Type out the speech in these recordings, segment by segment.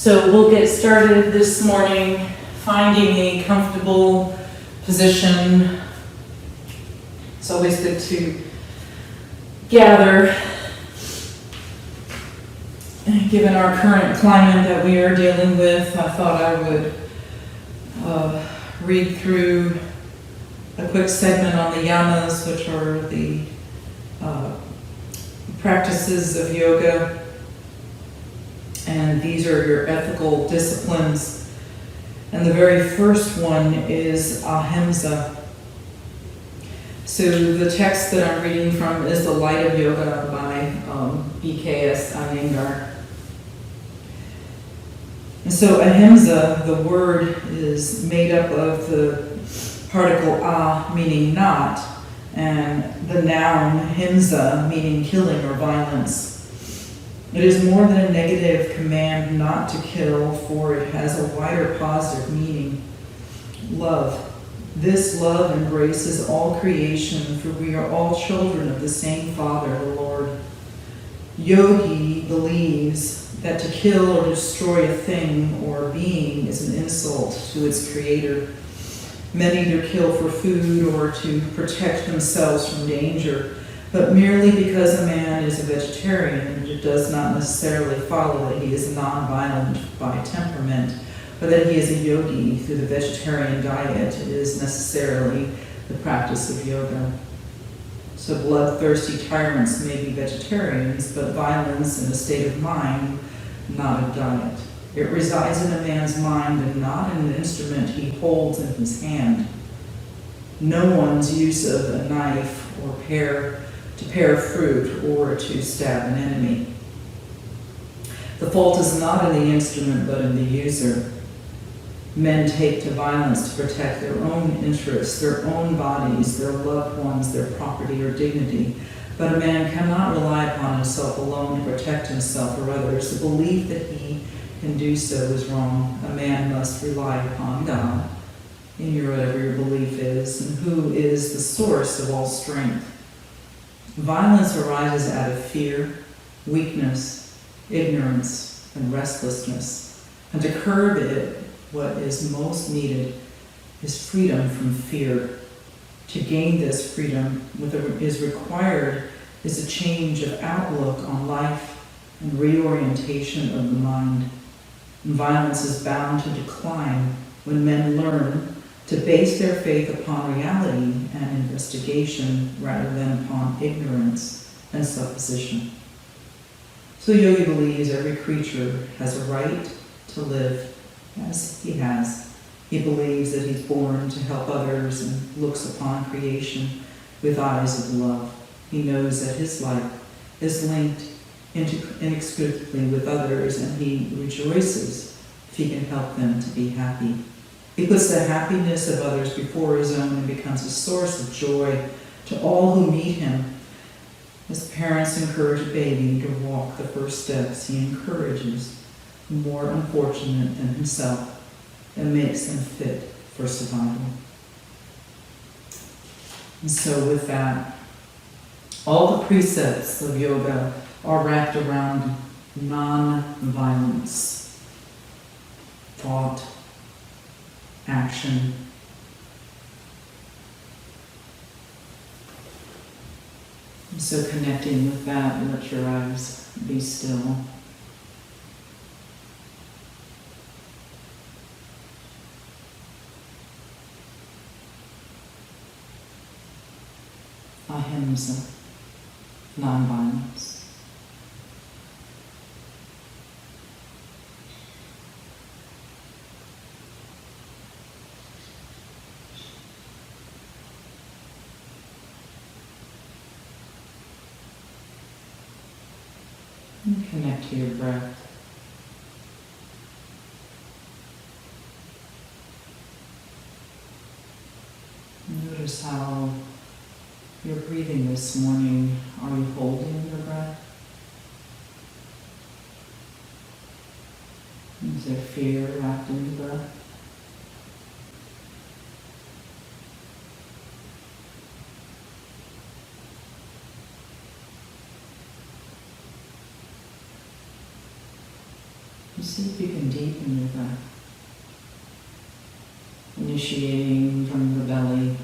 So we'll get started this morning, finding a comfortable position. It's always good to gather, given our current climate that we are dealing with. I thought I would read through a quick segment on the yamas, which are the practices of yoga. And these are your ethical disciplines. And the very first one is Ahimsa. So the text that I'm reading from is The Light of Yoga by BKS Iyengar. And so Ahimsa, the word, is made up of the particle ah, meaning not, and the noun himsa, meaning killing or violence. It is more than a negative command not to kill, for it has a wider positive meaning. Love. This love embraces all creation, for we are all children of the same Father, the Lord. Yogi believes that to kill or destroy a thing or being is an insult to its creator. Men either kill for food or to protect themselves from danger, but merely because a man is a vegetarian, it does not necessarily follow that he is non-violent by temperament, but that he is a yogi through the vegetarian diet is necessarily the practice of yoga. So bloodthirsty tyrants may be vegetarians, but violence in a state of mind, not a diet. It resides in a man's mind and not in an instrument he holds in his hand. No one's use of a knife or to pare fruit or to stab an enemy. The fault is not in the instrument but in the user. Men take to violence to protect their own interests, their own bodies, their loved ones, their property or dignity. But a man cannot rely upon himself alone to protect himself or others. The belief that he can do so is wrong. A man must rely upon God in whatever your belief is, and who is the source of all strength. Violence arises out of fear, weakness, ignorance, and restlessness. And to curb it, what is most needed is freedom from fear. To gain this freedom, what is required is a change of outlook on life and reorientation of the mind. And violence is bound to decline when men learn to base their faith upon reality and investigation rather than upon ignorance and supposition. So Yogi believes every creature has a right to live as he has. He believes that he's born to help others and looks upon creation with eyes of love. He knows that his life is linked inextricably with others, and he rejoices if he can help them to be happy. He puts the happiness of others before his own and becomes a source of joy to all who meet him. As parents encourage a baby to walk the first steps, he encourages the more unfortunate than himself and makes them fit for survival. And so with that, all the precepts of yoga are wrapped around non-violence, thought, action. And so connecting with that, let your eyes be still. Ahimsa, non-violence. And connect to your breath. Notice how you're breathing this morning. Are you holding your breath? Is there fear wrapped in the breath? Just see if you can deepen your breath. Initiating from the belly.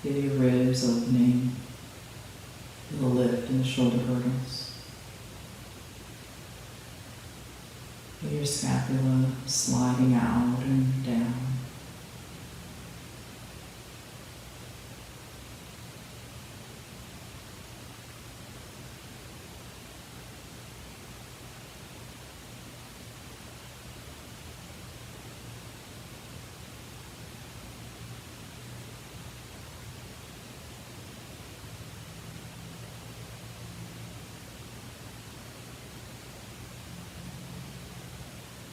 Feel your ribs opening. Feel the lift in the shoulder girdles. Feel your scapula sliding out and down.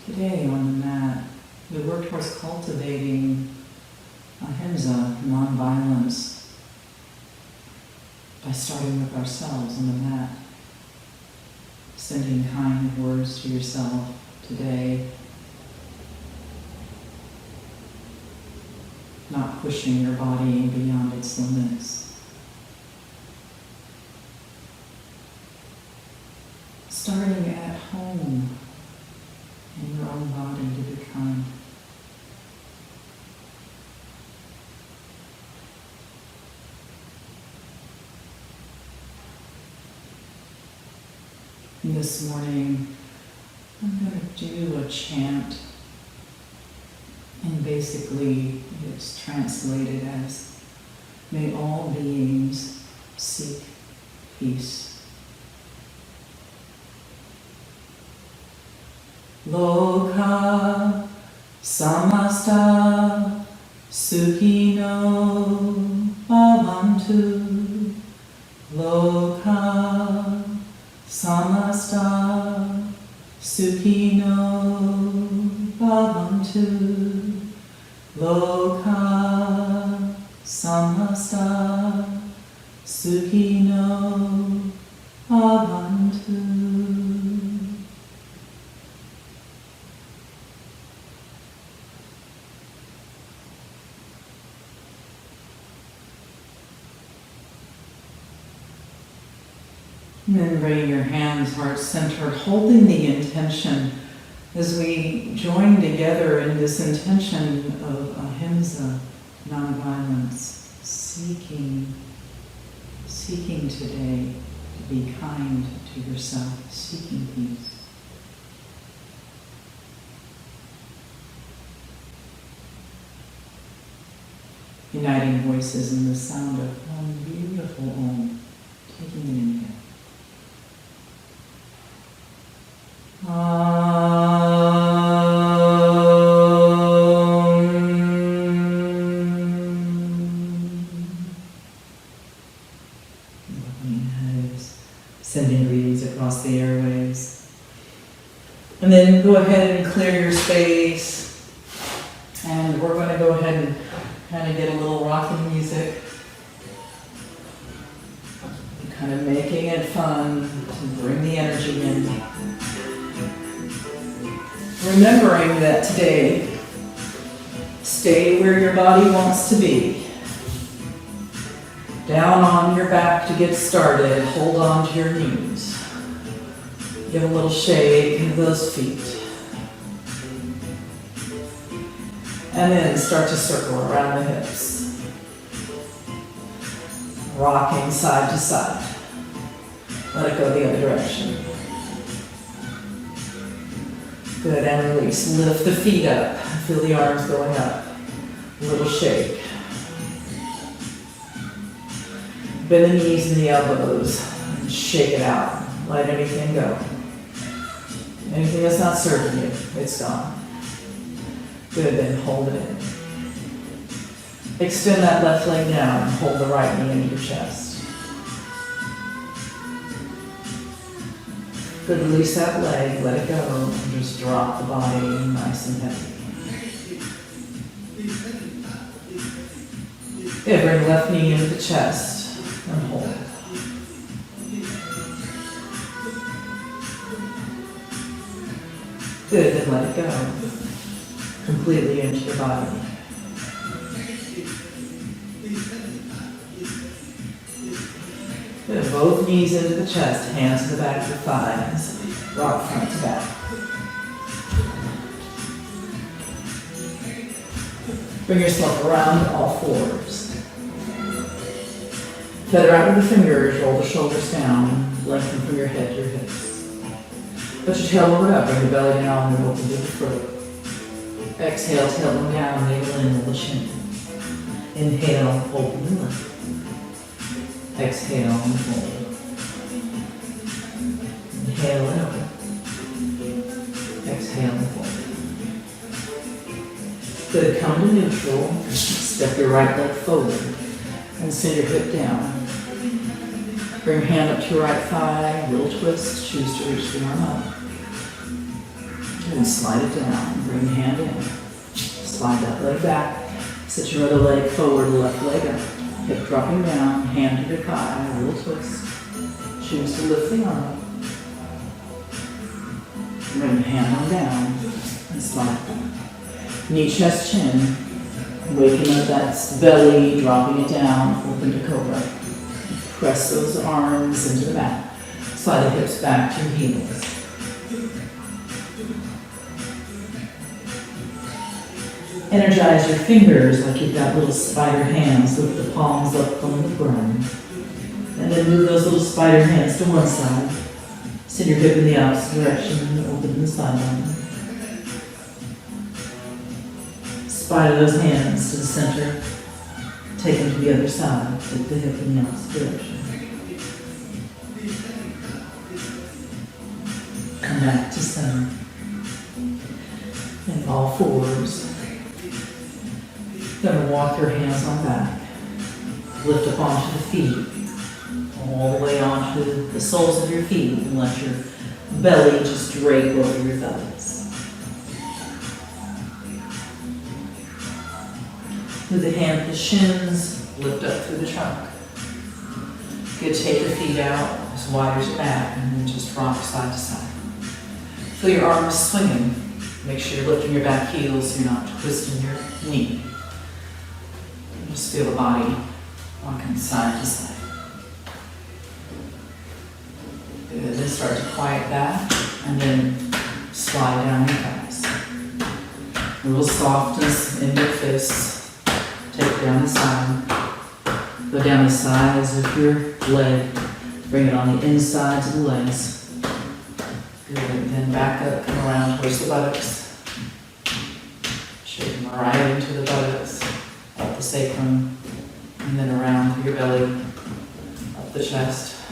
Today on the mat, we work towards cultivating Ahimsa, nonviolence, by starting with ourselves on the mat. Sending kind words to yourself today. Not pushing your body beyond its limits. Starting at home. In your own body to be kind. And this morning, I'm going to do a chant, and basically it's translated as, may all beings seek peace. Loka samasta sukhino bhavantu. Loka samasta sukhino bhavantu. Loka samasta sukhino bhavantu. And then bring your hands heart-centered, holding the intention as we join together in this intention of Ahimsa, nonviolence, seeking today to be kind to yourself, seeking peace. Uniting voices in the sound of one beautiful Om, taking an inhale. Sending greetings across the airwaves. And then go ahead and clear your space. And we're going to go ahead and kind of get a little rocking music. Kind of making it fun to bring the energy in. Remembering that today, stay where your body wants to be. Down on your back to get started, hold on to your knees. Give a little shake into those feet. And then start to circle around the hips. Rocking side to side. Let it go the other direction. Good, and release. Lift the feet up. Feel the arms going up. A little shake. Bend the knees and the elbows. And shake it out. Let anything go. Anything that's not serving you, it's gone. Good, then hold it in. Extend that left leg down. Hold the right knee into your chest. Good, release that leg, let it go, and just drop the body nice and heavy. Good, bring left knee into the chest and hold. Good, then let it go. Completely into your body. Good, both knees into the chest, hands to the back of the thighs. Rock front to back. Bring yourself around to all fours. Feather out with the fingers, roll the shoulders down, lengthen from your head to your hips. Put your tailbone up, bring the belly down, and open to the throat. Exhale, tailbone down, navel in, roll the chin. Inhale, open and lift. Exhale and fold. Inhale and open. Exhale and fold. Good, come to neutral. Step your right leg forward and send your hip down. Bring your hand up to your right thigh, little twist, choose to reach the arm up. And slide it down, bring the hand in. Slide that leg back, sit your other leg forward, left leg up. Hip dropping down, hand to your thigh, little twist. Choose to lift the arm up. Bring the hand on down and slide it down. Knee, chest, chin. Waking up that belly, dropping it down, open to cobra. Press those arms into the mat. Slide the hips back to your heels. Energize your fingers like you've got little spider hands. Lift the palms up from the ground. And then move those little spider hands to one side. Send your hip in the opposite direction, open the sideline. Spider those hands to the center. Take them to the other side. Take the hip in the opposite direction. Come back to center. And all fours. Going to walk your hands on back. Lift up onto the feet. All the way onto the soles of your feet and let your belly just drape over your thighs. With the hand, the shins, lift up through the trunk. Good, take your feet out as wide as your mat and then just rock side to side. Feel your arms swinging. Make sure you're lifting your back heels so you're not twisting your knee. Just feel the body rocking side to side. Good, then start to quiet that and then slide down your thighs. A little softness in your fists. Take it down the side. Go down the sides of your leg. Bring it on the insides of the legs. Good, then back up, come around towards the buttocks. Shake them right into the buttocks. Up the sacrum, and then around through your belly, up the chest.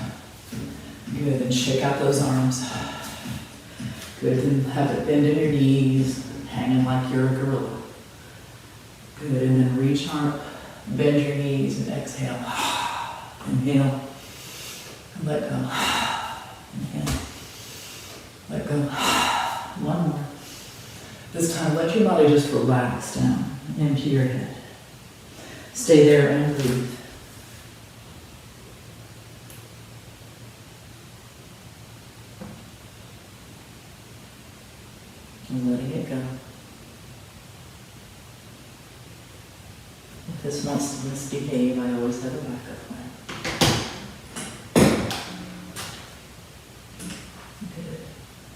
Good, and shake out those arms. Good, and have it bend in your knees, hanging like you're a gorilla. Good, and then reach up, bend your knees, and exhale. Inhale, and let go. Inhale, let go. One more. This time, let your body just relax down into your head. Stay there and breathe. And letting it go. If this wants to misbehave, I always have a backup plan. Good.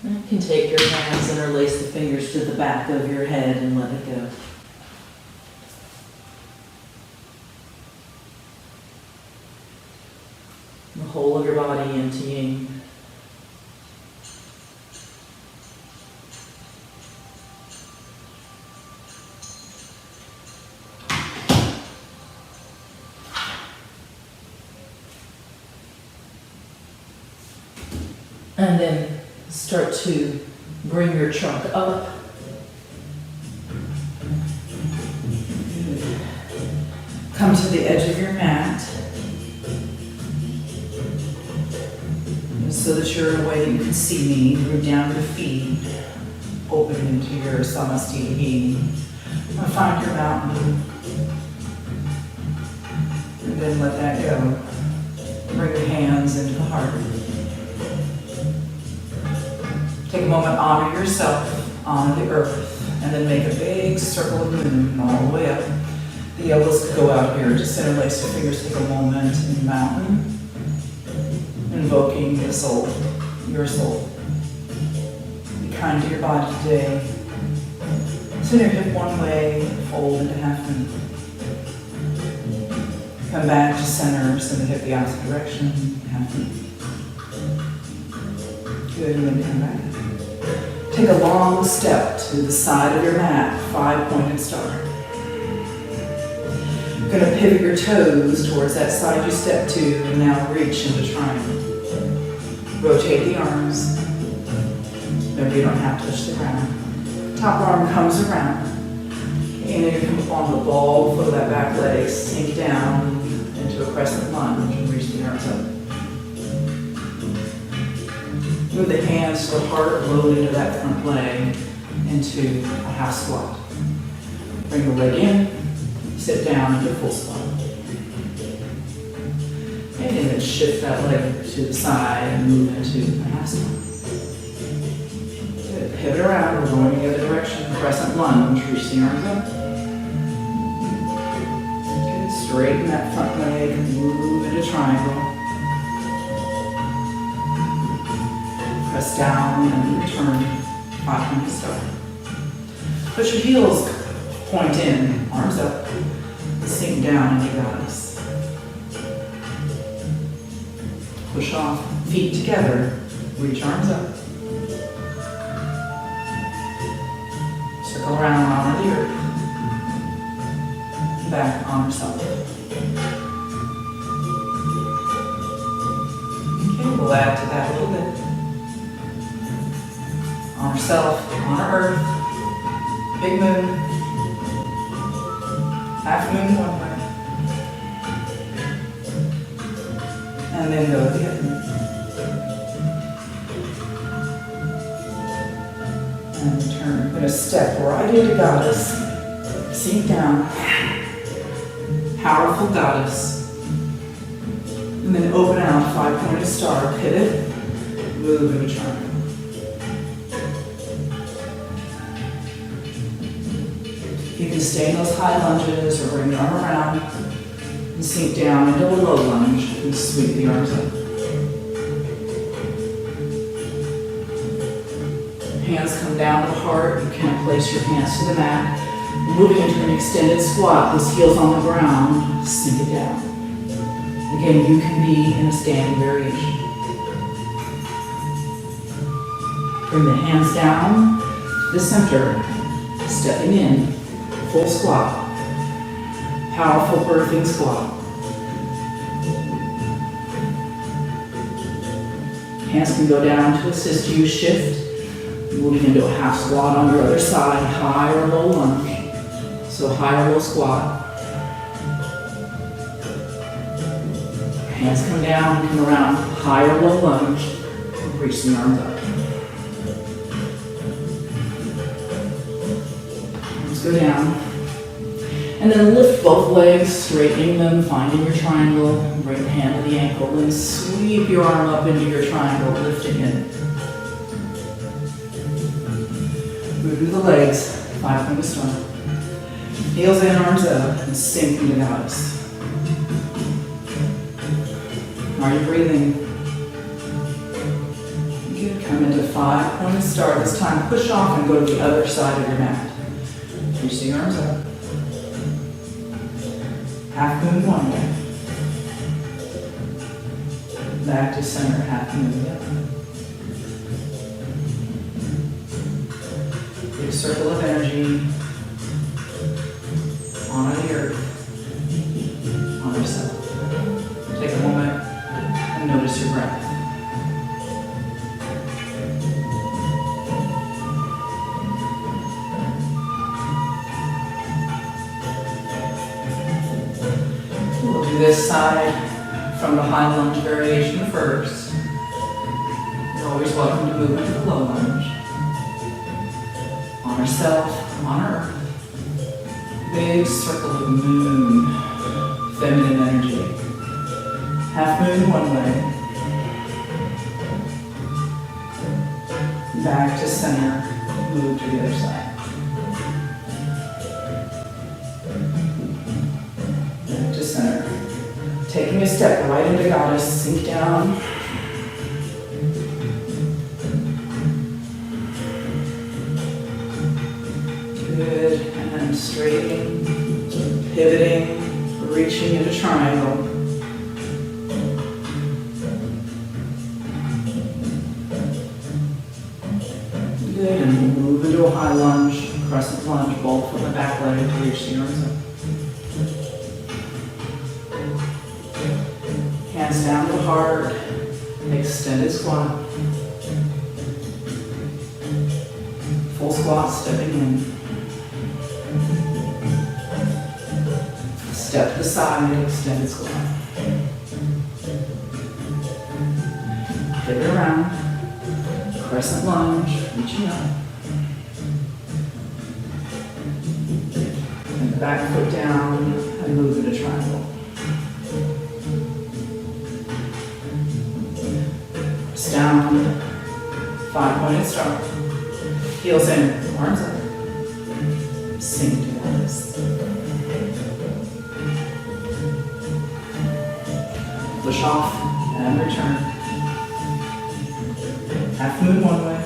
And you can take your hands, interlace the fingers to the back of your head and let it go. The whole of your body emptying. And then start to bring your trunk up. Come to the edge of your mat. So that you're in a way that you can see me. Move down your feet. Open into your samastiti. And find your mountain. And then let that go. Bring your hands into the heart. Take a moment, honor yourself, honor the earth, and then make a big circle of moon all the way up. The elbows could go out here. Just interlace your fingers, take a moment in the mountain, invoking the soul, your soul. kind to your body today. Send your hip one way, fold into half moon. Come back to center, send the hip the opposite direction, half moon. Good, and then come back. Take a long step to the side of your mat, 5-pointed star. You're going to pivot your toes towards that side you stepped to, and now reach into triangle. Rotate the arms. Remember, you don't have to touch the ground. Top arm comes around. And then you come up on the ball, foot of that back leg, sink down into a crescent lunge and reach the arms up. Move the hands to the heart, load into that front leg into a half squat. Bring the leg in, sit down into full squat. And then shift that leg to the side and move into a half squat. Good. Pivot around, we're going the other direction, crescent lunge, reach the arms up. Good. Straighten that front leg, move into triangle. Press down and return 5-pointed star. Put your heels point in, arms up, sink down into goddess. Push off, feet together, reach arms up. Circle around, honor the earth. Back, honor self. Okay, we'll add to that a little bit. Honor self, honor earth, big moon, half moon one way, and then go to the other moon. And turn, we're going to step right into goddess, sink down, powerful goddess, and then open out, 5-pointed star, pivot, move into triangle. You can stay in those high lunges or bring the arm around and sink down into a low lunge and sweep the arms up. Hands come down to the heart. You can place your hands to the mat. Moving into an extended squat, those heels on the ground, sink it down. Again, you can be in a standing variation. Bring the hands down to the center, stepping in. Full squat, powerful birthing squat. Hands can go down to assist you shift, moving into a half squat on your other side, high or low lunge. So high or low squat. Hands come down, come around, high or low lunge, reach the arms up. Go down, and then lift both legs, straightening them, finding your triangle, bring the hand to the ankle, and sweep your arm up into your triangle, lifting it. Move through the legs, 5-pointed star. Heels in, arms up, and sink into goddess. Are you breathing? Good, come into 5-pointed star. This time push off and go to the other side of your mat. Reach the arms up. Half moon one way. Back to center, half moon the other. Big circle of energy. Honor the earth. Honor yourself. Take a moment and notice your breath. This side from the high lunge variation first. You're always welcome to move into the low lunge. Honor self, honor earth. Big circle of moon, feminine energy. Half moon one way. Back to center, move to the other side. Back to center. Taking a step right into goddess, sink down. Good, and straightening, pivoting, reaching into triangle. Good, and move into a high lunge, crescent lunge, both from the back leg to reach the arms up. Hands down to the heart, extended squat. Full squat, stepping in. Step to the side, extended squat. Pivot around, crescent lunge, reaching up. And the back foot down and move into triangle. Press down, 5-pointed star. Heels in, arms up. Sink to this. Push off and return. Half moon one way.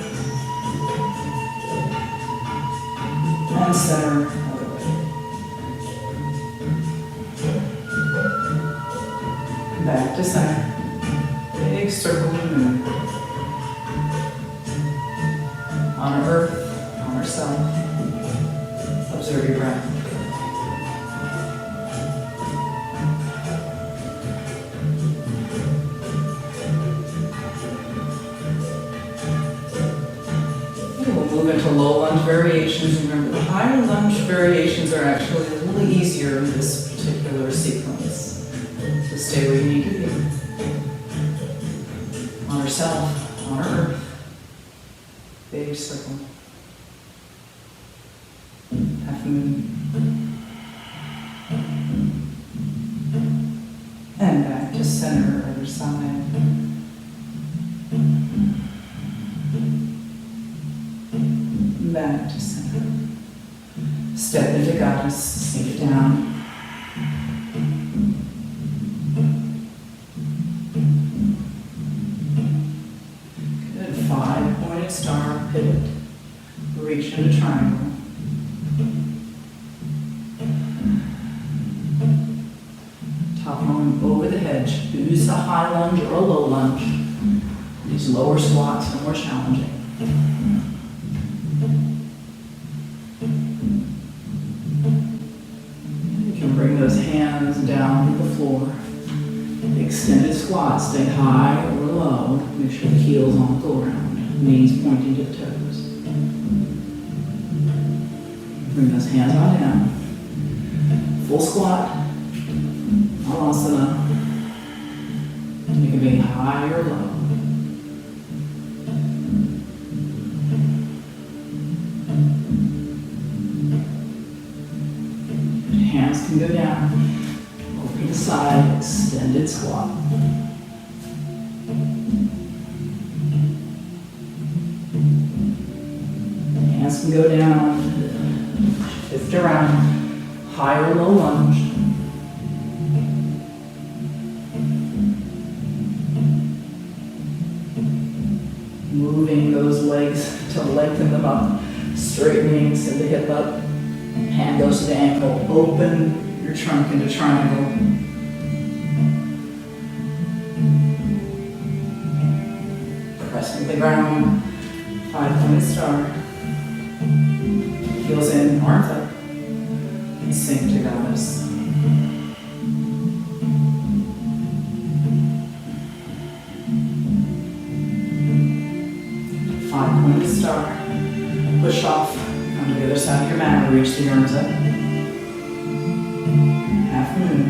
And center other way. Back to center. Big circle of moon. On earth, on ourself. Observe your breath. We'll move into low lunge variations. Remember, the higher lunge variations are actually a little easier in this particular sequence. So stay where you need to be. On ourself, on our earth. Big circle. Half moon. And back to center, other side. Back to center. Step into goddess, sink it down. Good, 5-pointed star, pivot. Reach into triangle. Top arm over the hedge. Use a high lunge or a low lunge. These lower squats are more challenging. You can bring those hands down to the floor. Extended squat, stay high or low. Make sure the heel's on the ground. Knees pointing to the toes. Bring those hands on down. Full squat. Alasana. You can be high or low. Hands can go down. Over to the side, extended squat. Hands can go down. Shift around. High or low lunge. Moving those legs to lengthen them up. Straightening, send the hip up. Hand goes to the ankle. Open your trunk into triangle. Press into the ground. 5-pointed star. Heels in, arms up. And sink to goddess. Five-pointed star. Push off. Come to the other side of your mat. Reach the arms up. Half moon.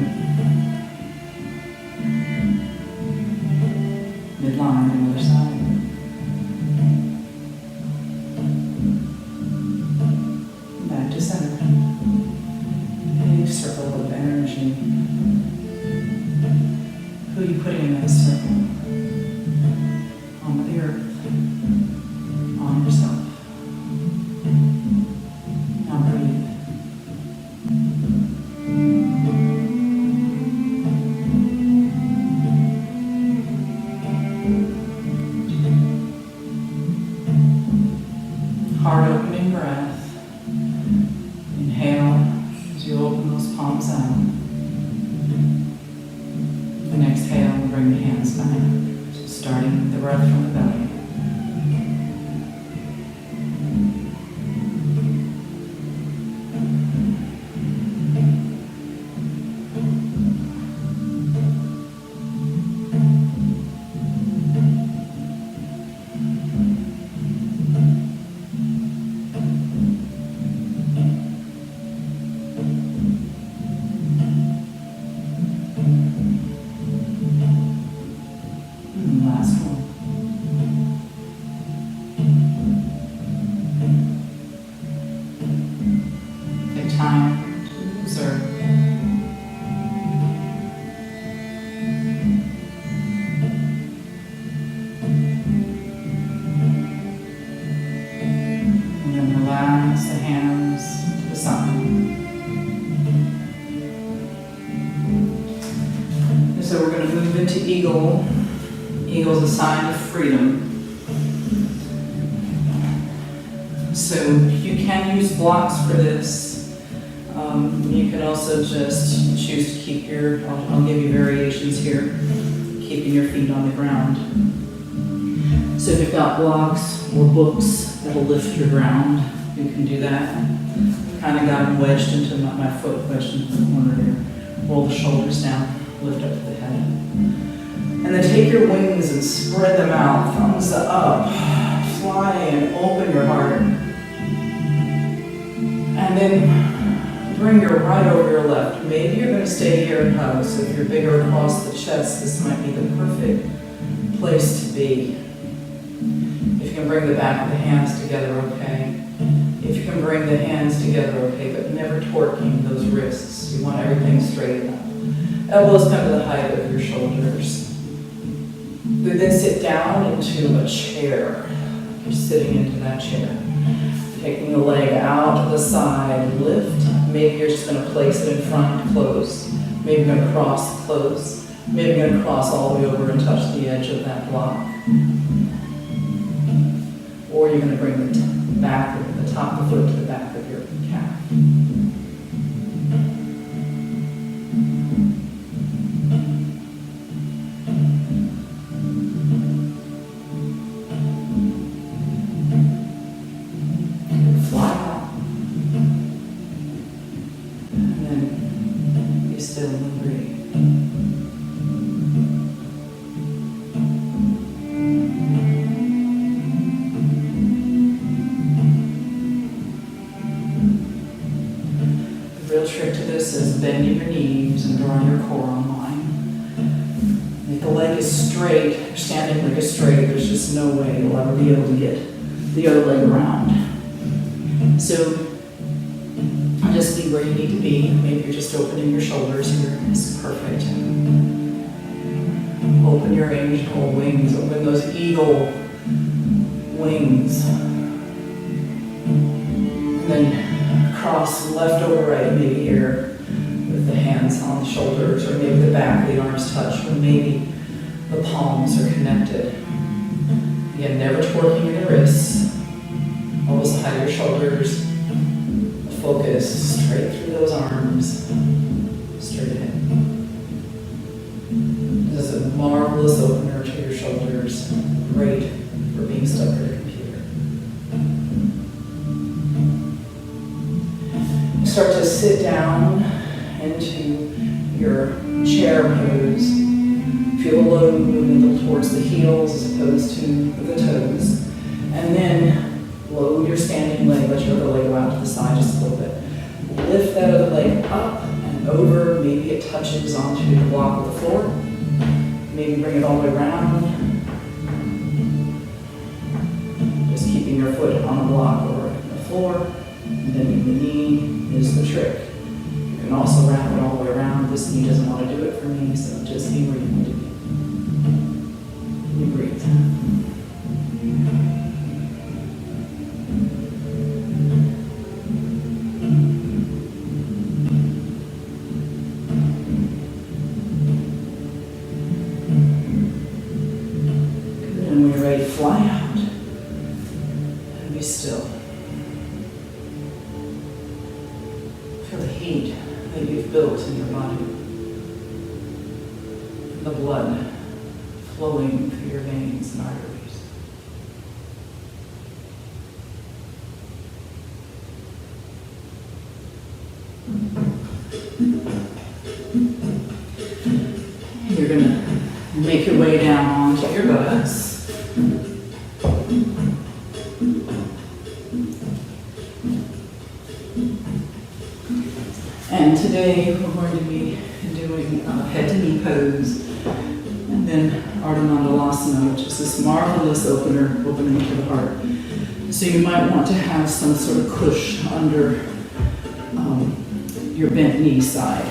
Midline on the other side. Back to center. Big circle of energy. Who are you putting in that circle? On the earth. On yourself. Now breathe. Heart opening breath. palms out. And exhale, bring the hands back. So starting the breath from the belly. Eagle. Eagle is a sign of freedom. So you can use blocks for this. You can also just choose to keep your, I'll give you variations here, keeping your feet on the ground. So if you've got blocks or books that'll lift your ground, you can do that. Kind of got them wedged into my foot, wedged into the corner there. Roll the shoulders down, lift up to the head. And then take your wings and spread them out, thumbs up, fly and open your heart. And then bring your right over your left. Maybe you're going to stay here in hug, so if you're bigger across the chest, this might be the perfect place to be. If you can bring the back of the hands together, okay. If you can bring the hands together, okay, but never torquing those wrists. You want everything straight up. Elbows come to the height of your shoulders. We then sit down into a chair. You're sitting into that chair. Taking the leg out to the side, lift. Maybe you're just going to place it in front, close. Maybe you're going to cross, close. Maybe you're going to cross all the way over and touch the edge of that block. Or you're going to bring the back of the top of the foot to the back of your calf. Bending your knees and drawing your core online. If the leg is straight, your standing leg is straight, there's just no way you'll ever be able to get the other leg around. So just be where you need to be. Maybe you're just opening your shoulders here. It's perfect. Open your angel wings. Open those eagle wings. And then cross left over right, maybe here. The hands on the shoulders, or maybe the back of the arms touch, or maybe the palms are connected. Again, never twerking the wrists. Always the height of your shoulders. Focus straight through those arms, straight ahead. This is a marvelous opener to your shoulders. Great for being stuck at your computer. Start to sit down into your chair pose. Feel the load moving towards the heels as opposed to the toes. And then load your standing leg, let your other leg go out to the side just a little bit. Lift that other leg up and over. Maybe it touches onto the block of the floor. Maybe bring it all the way around. Just keeping your foot on the block or the floor. And then the knee is the trick. You can also wrap it all the way around. This knee doesn't want to do it for me, so just be where you need to be. You breathe. Good, and when you're ready, fly out. And be still. Feel the heat that you've built in your body. The blood flowing through your veins and arteries. You're going to make your way down onto your buttocks. And today we're going to be doing head to knee pose, and then Ardhamandalasana, which is this marvelous opening to the heart. So you might want to have some sort of cush under your bent knee side.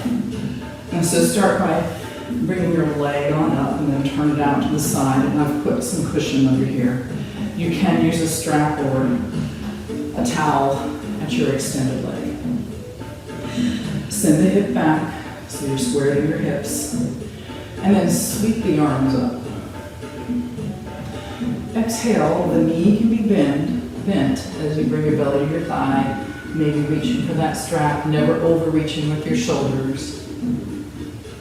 And so start by bringing your leg on up and then turn it out to the side, and I've put some cushion under here. You can use a strap or a towel at your extended leg. Send the hip back so you're squared in your hips, and then sweep the arms up. Exhale, the knee can be bent as you bring your belly to your thigh, maybe reaching for that strap, never overreaching with your shoulders.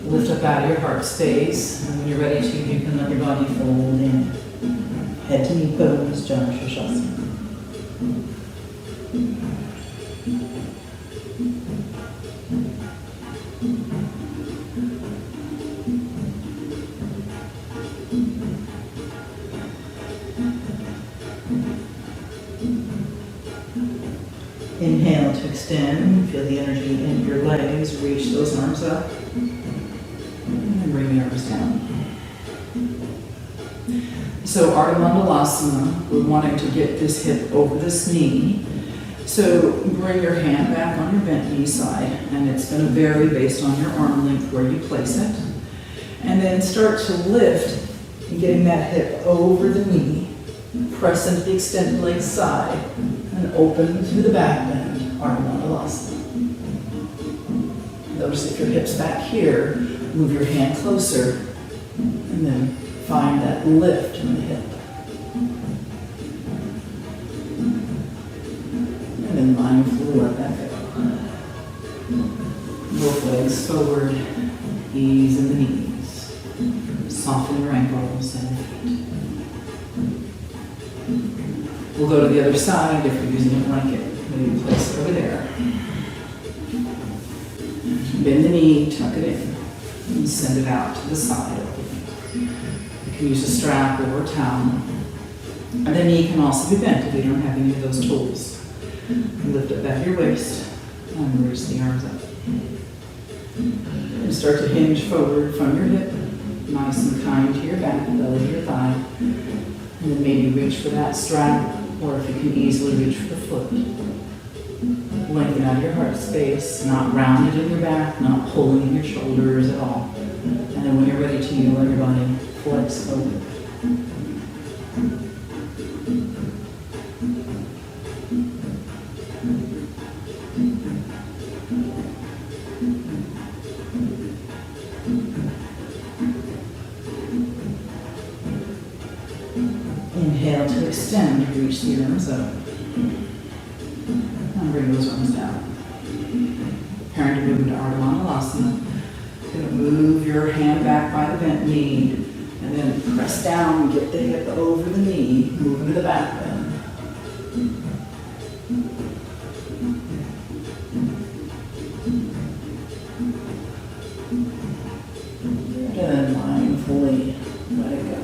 Lift up out of your heart space, and when you're ready to, you can let your body fold in. Head to knee pose, Janu Shirshasana. Inhale to extend, feel the energy in your legs, reach those arms up. And bring the arms down. So Ardhamandalasana, we're wanting to get this hip over this knee. So bring your hand back on your bent knee side, and it's going to vary based on your arm length where you place it. And then start to lift, getting that hip over the knee. Press into the extended leg side, and open through the back bend, Ardhamandalasana. Notice if your hip's back here, move your hand closer, and then find that lift in the hip. And then mindfully let that go. Both legs forward, ease in the knees. Soften your ankles and feet. We'll go to the other side if you're using a blanket. Maybe place it over there. Bend the knee, tuck it in, and send it out to the side. You can use a strap or a towel. And the knee can also be bent if you don't have any of those tools. Lift up out of your waist and reach the arms up. And start to hinge forward from your hip, nice and kind to your back, belly to your thigh. And then maybe reach for that strap, or if you can easily reach for the foot. Lengthen out your heart space, not rounded in your back, not pulling in your shoulders at all. And then when you're ready to, you let your body flex forward. Inhale to extend, reach the arms up. And bring those arms down. Preparing to move into Ardhamandalasana. Going to move your hand back by the bent knee, and then press down, get the hip over the knee, move into the back bend. And then mindfully let it go.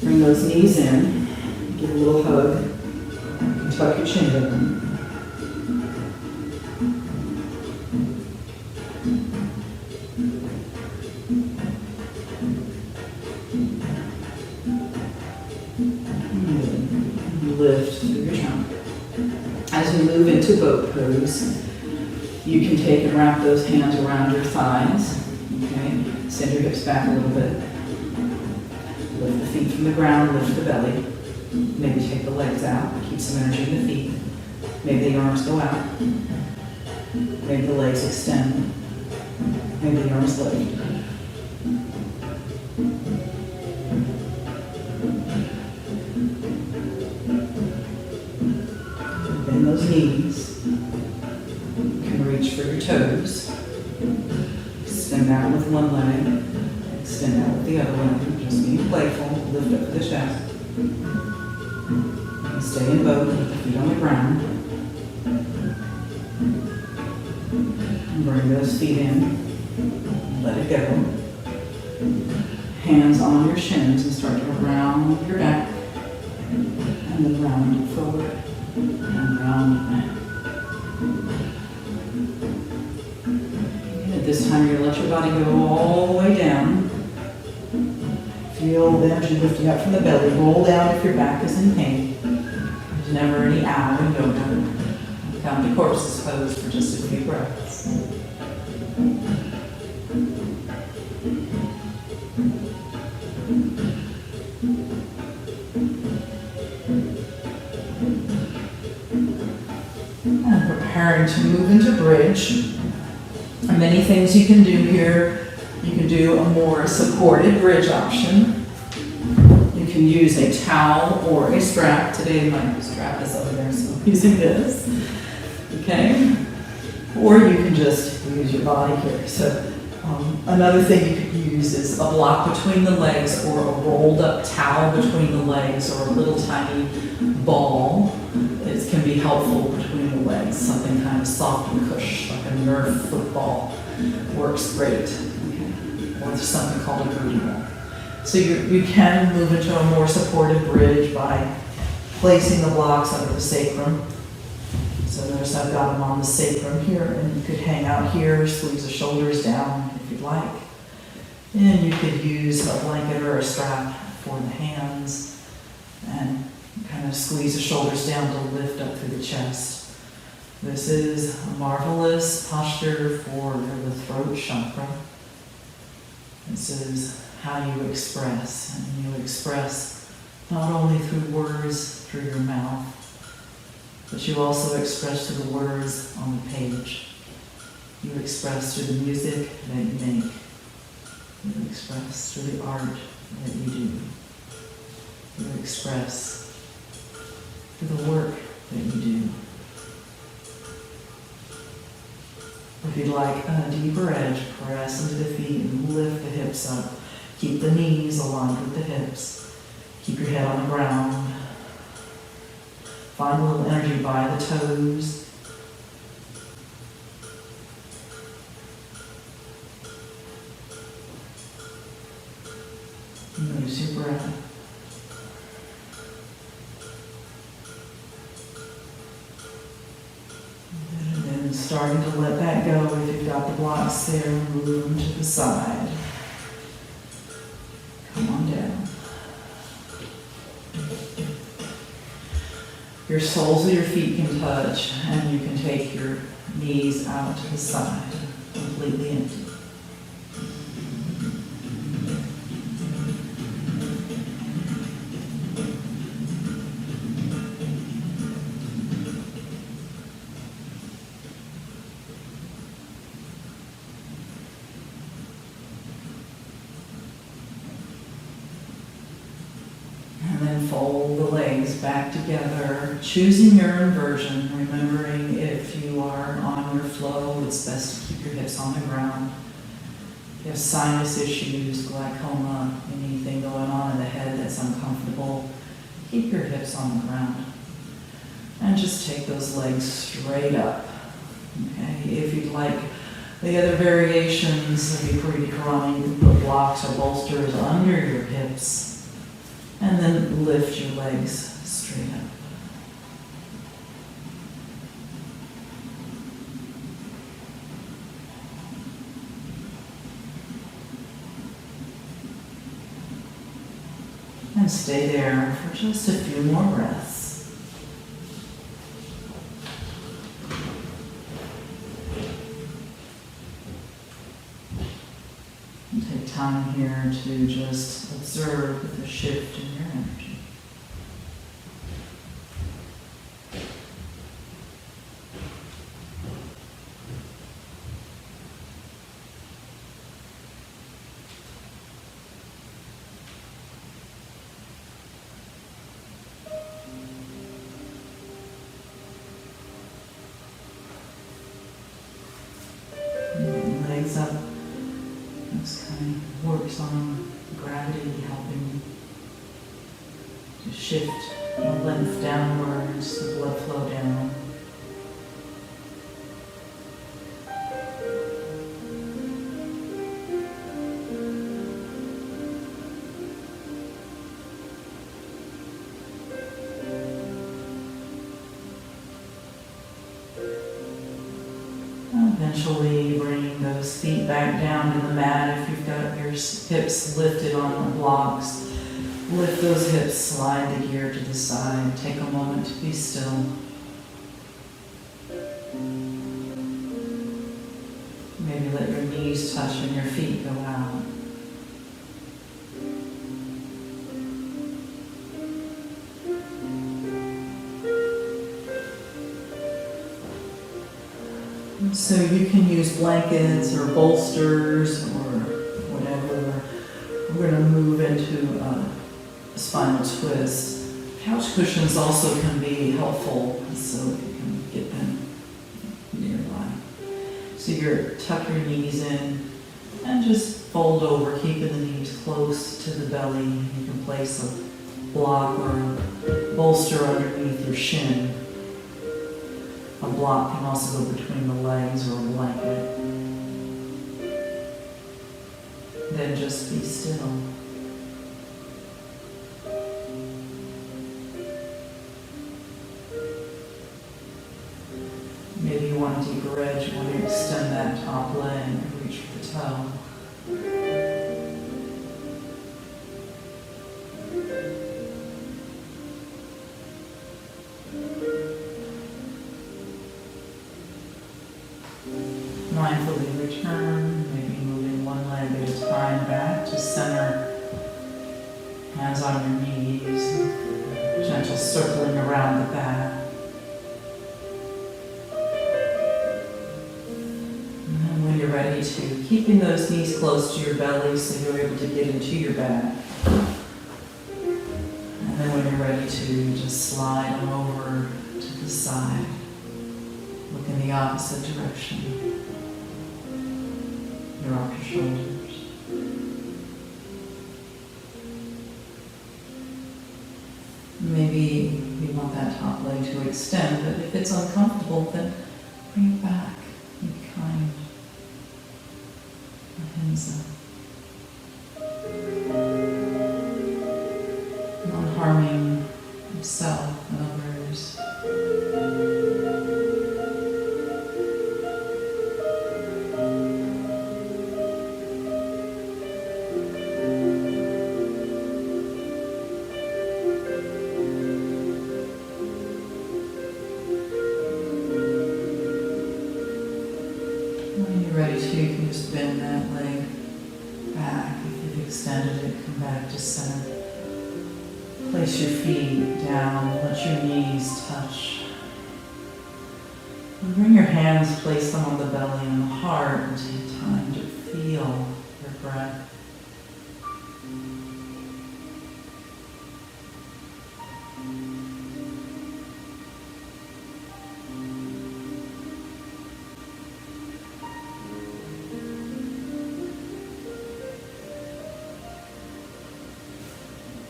Bring those knees in, give a little hug, and tuck your chin down. Lift through your trunk. As you move into boat pose, you can take and wrap those hands around your thighs. Okay, send your hips back a little bit. Lift the feet from the ground, lift the belly. Maybe take the legs out, keep some energy in the feet. Maybe the arms go out. Maybe the legs extend. Maybe the arms lift. Bend those knees. reach for your toes. Extend out with one leg. Extend out with the other leg. Just being playful. Lift up the chest. And stay in both with the feet on the ground. And bring those feet in. Let it go. Hands on your shins and start to round your back. And then round it forward. And round it back. This time you're going to let your body go all the way down. Feel the energy lifting up from the belly. Roll down if your back is in pain. There's never any ow in yoga. Count the corpse's pose for just a few breaths. And preparing to move into bridge. Many things you can do here. You can do a more supported bridge option. You can use a towel or a strap. Today my strap is over there, so I'm using this. Okay? Or you can just use your body here. So another thing you could use is a block between the legs or a rolled up towel between the legs or a little tiny ball. It can be helpful between the legs. Something kind of soft and cush, like a Nerf football. Works great. Okay. Or something called a booty ball. So you can move into a more supported bridge by placing the blocks under the sacrum. So notice I've got them on the sacrum here, and you could hang out here, squeeze the shoulders down if you'd like. And you could use a blanket or a strap for the hands and kind of squeeze the shoulders down to lift up through the chest. This is a marvelous posture for the throat chakra. This is how you express, and you express not only through words, through your mouth, but you also express through the words on the page. You express through the music that you make. You express through the art that you do. You express through the work that you do. If you'd like a deeper edge, press into the feet and lift the hips up. Keep the knees aligned with the hips. Keep your head on the ground. Find a little energy by the toes. Notice your breath. And then starting to let that go. If you've got the blocks there, move them to the side. Come on down. Your soles of your feet can touch, and you can take your knees out to the side, completely empty. And then fold the legs back together, choosing your inversion, remembering if you are on your flow, it's best to keep your hips on the ground. If you have sinus issues, glaucoma, anything going on in the head that's uncomfortable, keep your hips on the ground. And just take those legs straight up. Okay? If you'd like the other variations of Viparita, you can put blocks or bolsters under your hips. And then lift your legs straight up. And stay there for just a few more breaths. And take time here to just observe the shift in your energy. works on gravity, helping to shift the length downwards, the blood flow down. Eventually bringing those feet back down to the mat. If you've got your hips lifted on the blocks, lift those hips, slide the gear to the side. Take a moment to be still. Maybe let your knees touch and your feet go out. So you can use blankets or bolsters or whatever. We're going to move into a spinal twist. Couch cushions also can be helpful, so you can get them nearby. So tuck your knees in and just fold over, keeping the knees close to the belly. You can place a block or a bolster underneath your shin. A block can also go between the legs or a blanket. Then just be still. Maybe you want a deeper edge. You want to extend that top leg and reach for the toe. Mindfully return, maybe moving one leg at a time back to center. Hands on your knees, gentle circling around the back. And then when you're ready to, keeping those knees close to your belly so you're able to get into your back. And then when you're ready to, just slide them over to the side. Look in the opposite direction. Rock your shoulders. Maybe you want that top leg to extend, but if it's uncomfortable, then bring it back. Be kind. Ahimsa. Not harming yourself and others. When you're ready to, you can just bend that leg back. If you've extended it, come back to center. Place your feet down, let your knees touch. And bring your hands, place them on the belly and the heart, and take time to feel your breath.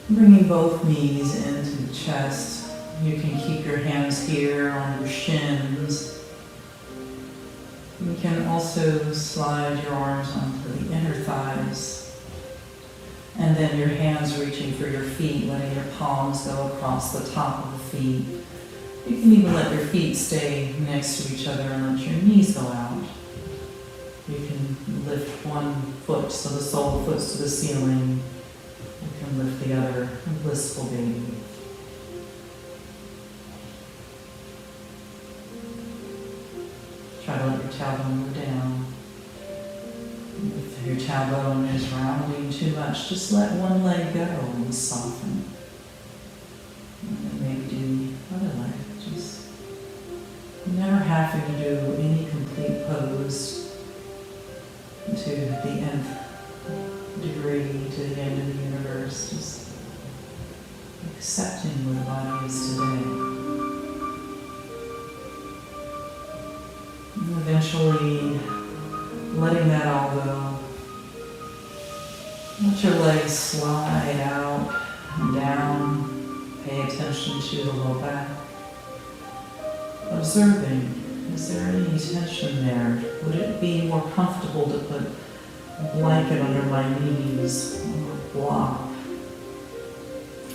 Bringing both knees into the chest. You can keep your hands here on your shins. You can also slide your arms onto the inner thighs. And then your hands reaching for your feet, letting your palms go across the top of the feet. You can even let your feet stay next to each other and let your knees go out. You can lift one foot so the sole of the foot's to the ceiling. You can lift the other, blissful baby. Try to let your tailbone go down. If your tailbone is rounding too much, just let one leg go and soften. And then maybe do the other leg. Just never having to do any complete pose to the nth degree, to the end of the universe. Just accepting what the body is today. And eventually letting that all go. Let your legs slide out and down. Pay attention to the low back. Observing, is there any tension there? Would it be more comfortable to put a blanket under my knees or a block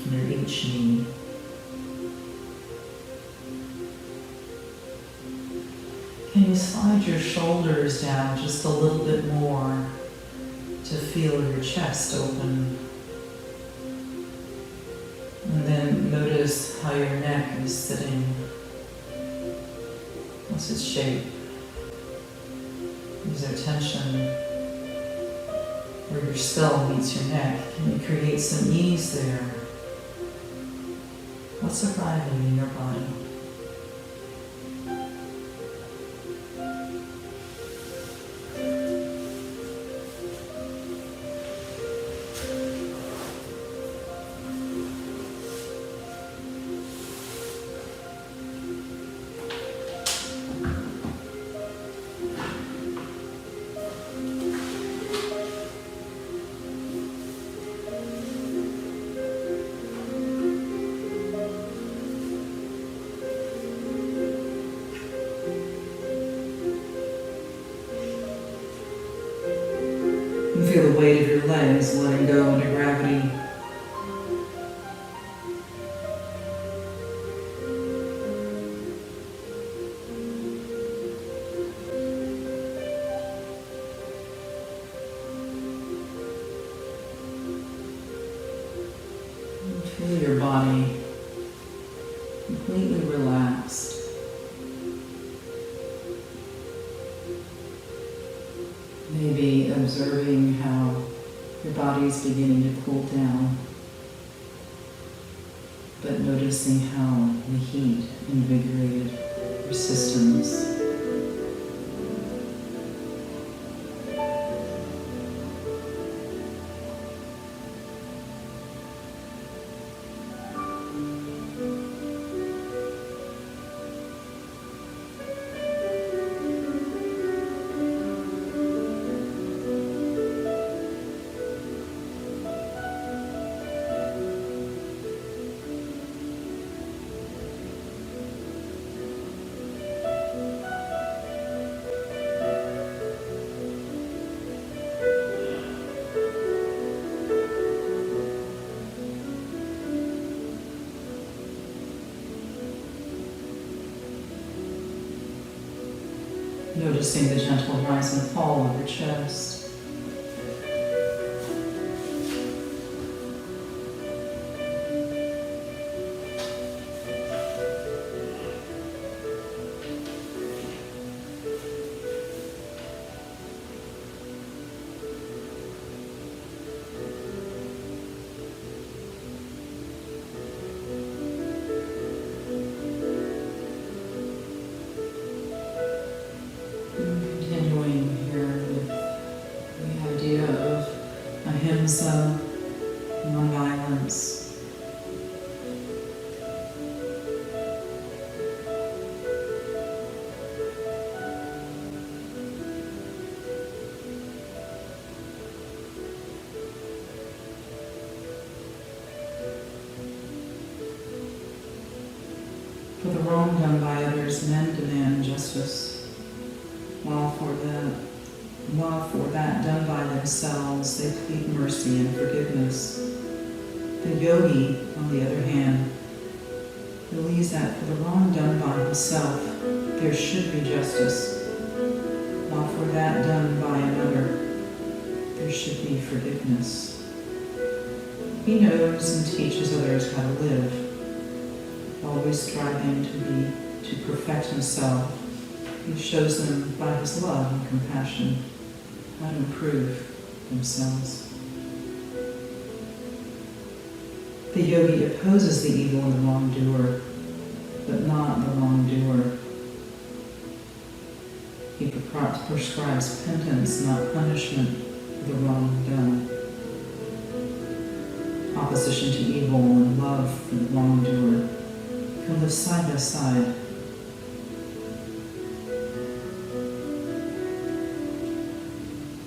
under each knee? Can you slide your shoulders down just a little bit more to feel your chest open? And then notice how your neck is sitting. What's its shape? Is there tension where your skull meets your neck? Can you create some ease there? What's arriving in your body? Feel the weight of your legs letting go under gravity. And feel your body completely relaxed. Maybe observing how your body is beginning to cool down, but noticing how the heat invigorated your systems. Noticing the gentle rise and fall of your chest. Ahimsa, non-violence. For the wrong done by others, men demand justice, while for that done by themselves, they plead mercy and forgiveness. The yogi, on the other hand, believes that for the wrong done by himself, there should be justice, while for that done by another, there should be forgiveness. He knows and teaches others how to live, always striving to perfect himself. He shows them by his love and compassion how to improve themselves. The yogi opposes the evil in the wrongdoer, but not the wrongdoer. He prescribes penance, not punishment, for the wrong done. Opposition to evil and love for the wrongdoer can live side by side.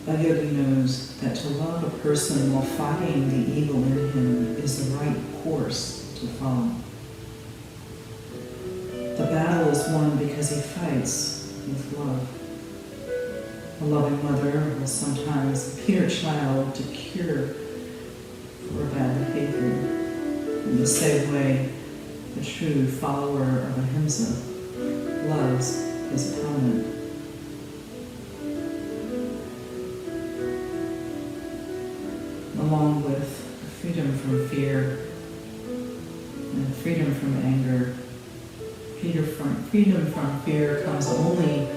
A yogi knows that to love a person while fighting the evil in him is the right course to follow. The battle is won because he fights with love. A loving mother will sometimes beat her child to cure for bad behavior. In the same way, the true follower of Ahimsa loves his opponent. Along with freedom from fear and freedom from anger, freedom from fear comes only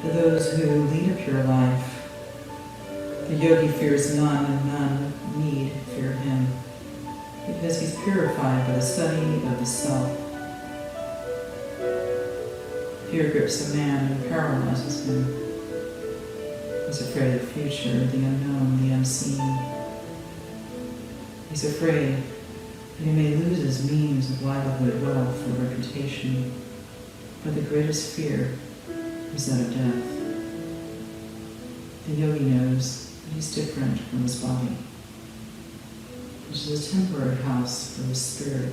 to those who lead a pure life. The yogi fears none, and none need fear him, because he's purified by the study of the self. Fear grips a man and paralyzes him. He's afraid of the future, the unknown, the unseen. He's afraid that he may lose his means of livelihood, wealth, or reputation. But the greatest fear is that of death. The yogi knows that he's different from his body, which is a temporary house for his spirit.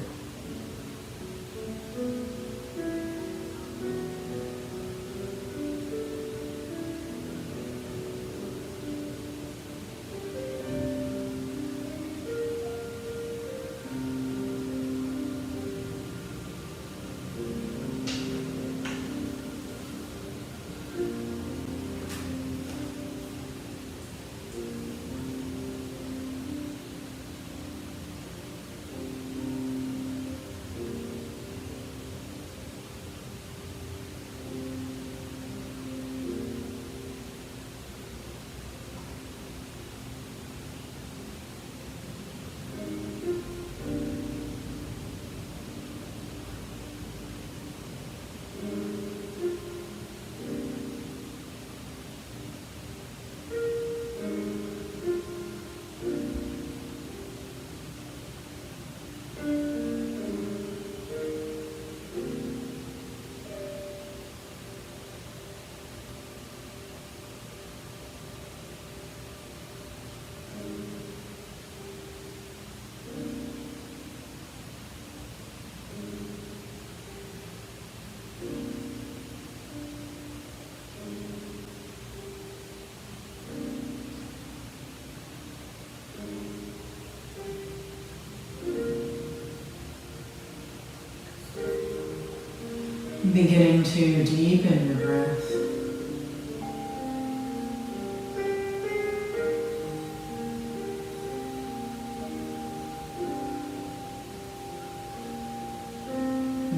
Beginning to deepen your breath.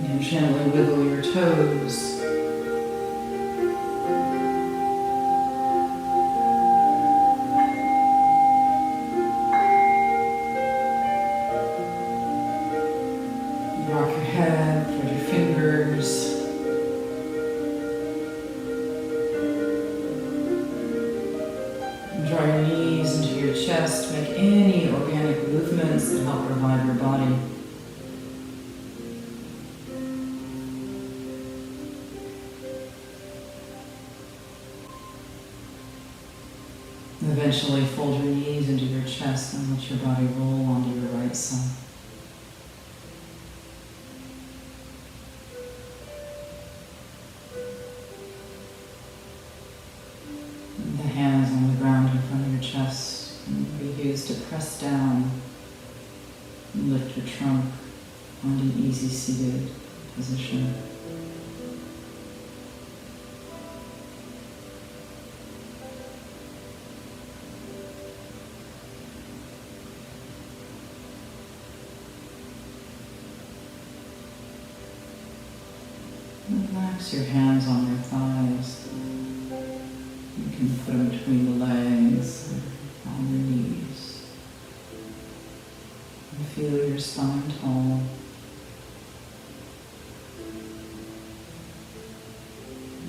And gently wiggle your toes. Rock your head with your fingers. Draw your knees into your chest. Make any organic movements that help revive your body. Eventually fold your knees into your chest and let your body roll onto your right side. The hands on the ground in front of your chest will be used to press down and lift your trunk onto an easy seated position. Relax your hands on your thighs. You can put them between the legs or on your knees. And feel your spine tall.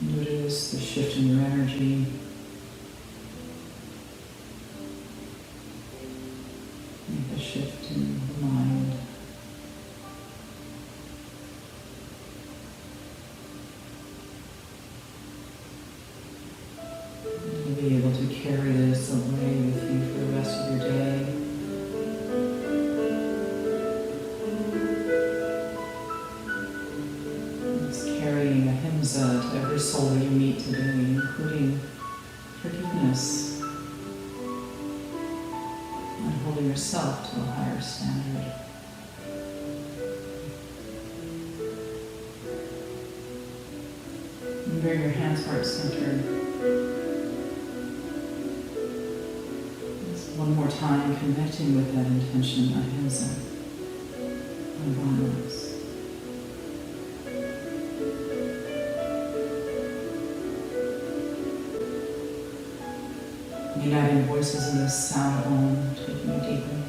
Notice the shift in your energy. Make a shift in the mind. Be able to carry this Ahimsa way with you for the rest of your day. Just carrying Ahimsa to every soul that you meet today, including forgiveness and holding yourself to a higher standard. And bring your hands heart-centered. One more time, connecting with that intention, Ahimsa, nonviolence. Uniting voices in this sound home, taking a deep inhale.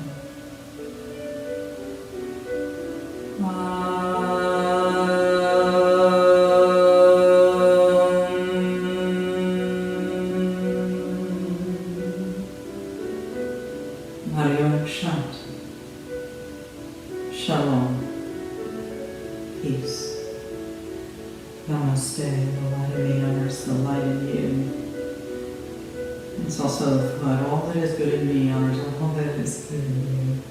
Shanti. Shalom. Peace. Namaste. The light in me honors the light in you. It's also God, all that is good in me honors all that is good in you.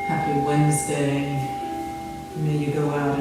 Happy Wednesday. May you go out